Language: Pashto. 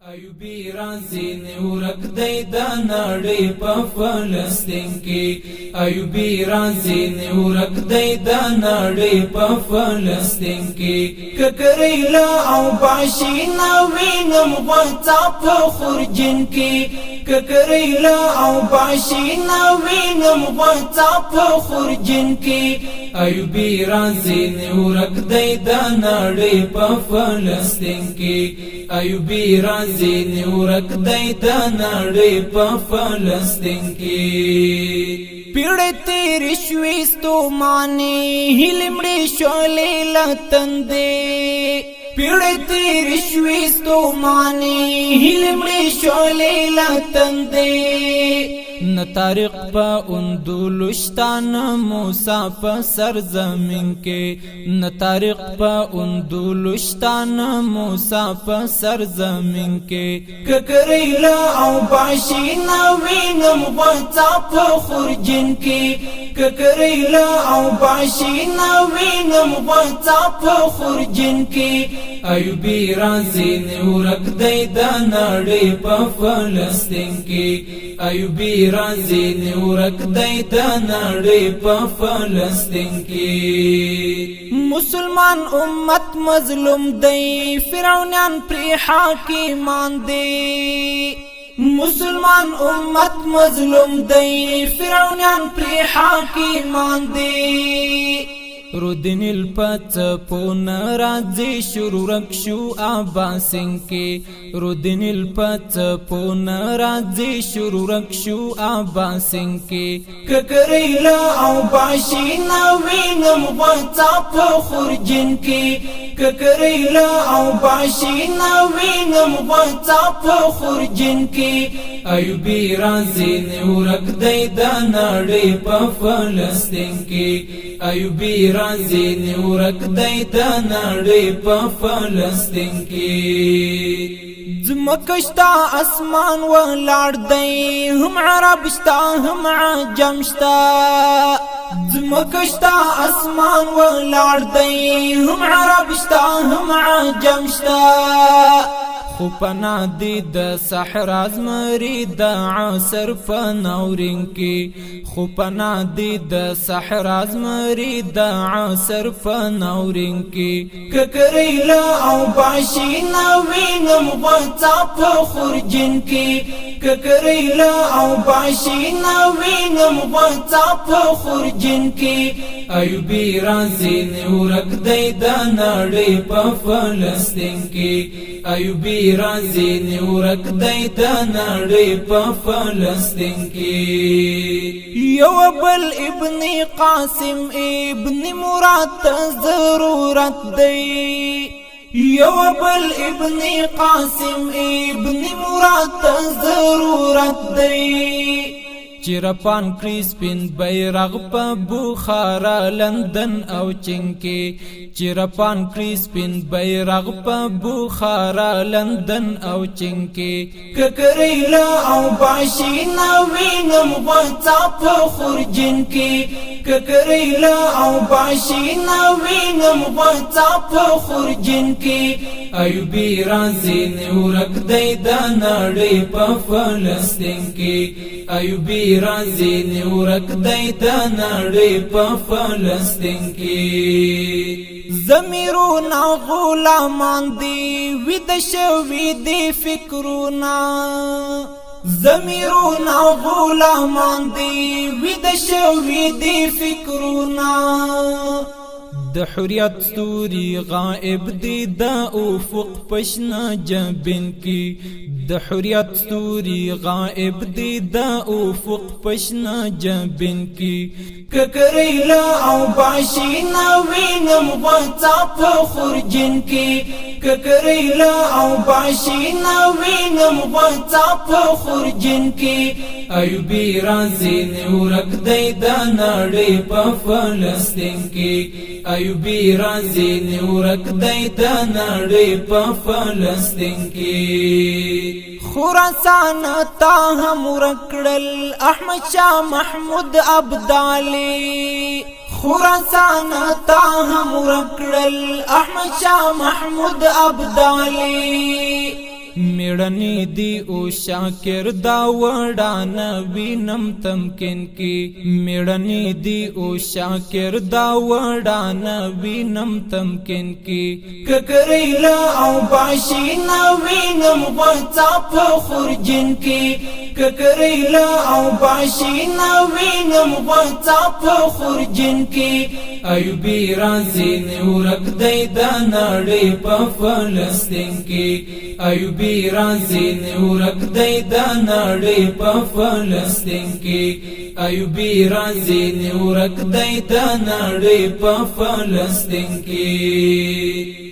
ایوبی رازی نیورک دی دا نړۍ په فلسطین کې ایوبی رازی نیورک دی دا نړۍ په فلسطین کې ککریلا او باشینا وینم غوڅا په خورجین کې ککریلا او باشینا وینم غوڅا په خورجین کې ایوبی رازی نیورک دی دا نړۍ په فلسطین کې ایوبی رازی نیورک دی دا نړۍ په فلسطین کې پیړې تیرې شوې ستومانې هیلې مړې شولې له تندې پیړې تیرې شوې ستومانې هیلې مړې شولې له تندې نه طارق په اندولشتان موسی په سرزمین کې نه طارق په اندولشتان موسی په سرزمین کې ککریلا او باشینا وینم غوڅا په خورجین کې ککریلا او باشینا وینم غوڅا په خورجین کې ایوبی رازی نیورک دی دا نړۍ په فلسطین کې ایوبی رازی نیورک دی دا نړۍ په فلسطین کې مسلمان امت مظلوم دی فرعونان پری حاکمان دی مسلمان امت مظلوم دی فرعونان پری حاکمان دی رودن الپت پون رازی شروع رکشو آباسن کے رودن الپت پون رازی شروع رکشو آباسن کے ککریلا او باشینا وینم غوڅا په خورجین کے ککریلا او باشینا وینم غوڅا په خورجین کے ایوبی رازی نیورک دی دا نړۍ په فلسطین کې ایوبی رازی نیورک دی دا نړۍ په فلسطین کې زمکشتا اسمان ولاړ دی هم عرب شتا هم عجم شتا زمکشتا اسمان ولاړ دی هم عرب شتا هم عجم شتا خو پنا دی د صحرا زمری د عصر فنورین کی خو پنا دی د صحرا زمری د عصر فنورین کی ککریلا او باشینا وینم غوڅا په خورجین کی ککریلا او باشینا وینم غوڅا په خورجین کی ایوبی رازی نیورک دی دا نړۍ په فلسطین کې ایوبی رازی نیورک دی دا نړۍ په فلسطین کې یو بل ابن قاسم ابن مراد ضرورت دی یو بل ابن قاسم ابن مراد ضرورت دی چیرپان کریسپین بیرغ په بخارا لندن او چینکی چیرپان کریسپین بیرغ په بخارا لندن او چینکی ککریلا او باشینا وینم غوڅا په خورجین کې ککریلا او باشینا وینم غوڅا په خورجین کې ایوبی رازی نیورک دی دا نړۍ په فلسطین کې ایوبی رازی نیورک دی دا نړۍ په فلسطین کې ضمیرونه غلامان دی ویده شوي دی فکرونه ضمیرونه غلامان دی ویده شوي دی فکرونه د حریت ستوري غائب دی د افق پشنا جبین کی د حریت ستوري غائب دی د افق پشنا جبین کی ککریلا او باشینا وینم غوڅا په خورجین کې ککریلا او باشینا وینم غوڅا په خورجین کې ایوبی رازی نیورک دی دا نړۍ په فلسطین کې ایوبی رازی نیورک دی دا نړۍ په فلسطین کې خراسان تا هم ورکړل احمد شاه محمود ابدالي خراسان تا هم ورکړل احمد شاه محمود ابدالي میړنی دی او شاکر دا وړانا وینم تمکن کی میړنی دی او شاکر دا وړانا وینم تمکن کی ککریلا او باشینا وینم غوڅا په خورجن کی ککریلا او باشینا وینم غوڅا په خورجن کی ایوبی رازی نیورک دی دا نړۍ په فلسطین کی ایوبی رازی نیورک دی دا نړۍ په فلسطین کی ایوبی رازی نیورک دی دا نړۍ په فلسطین کی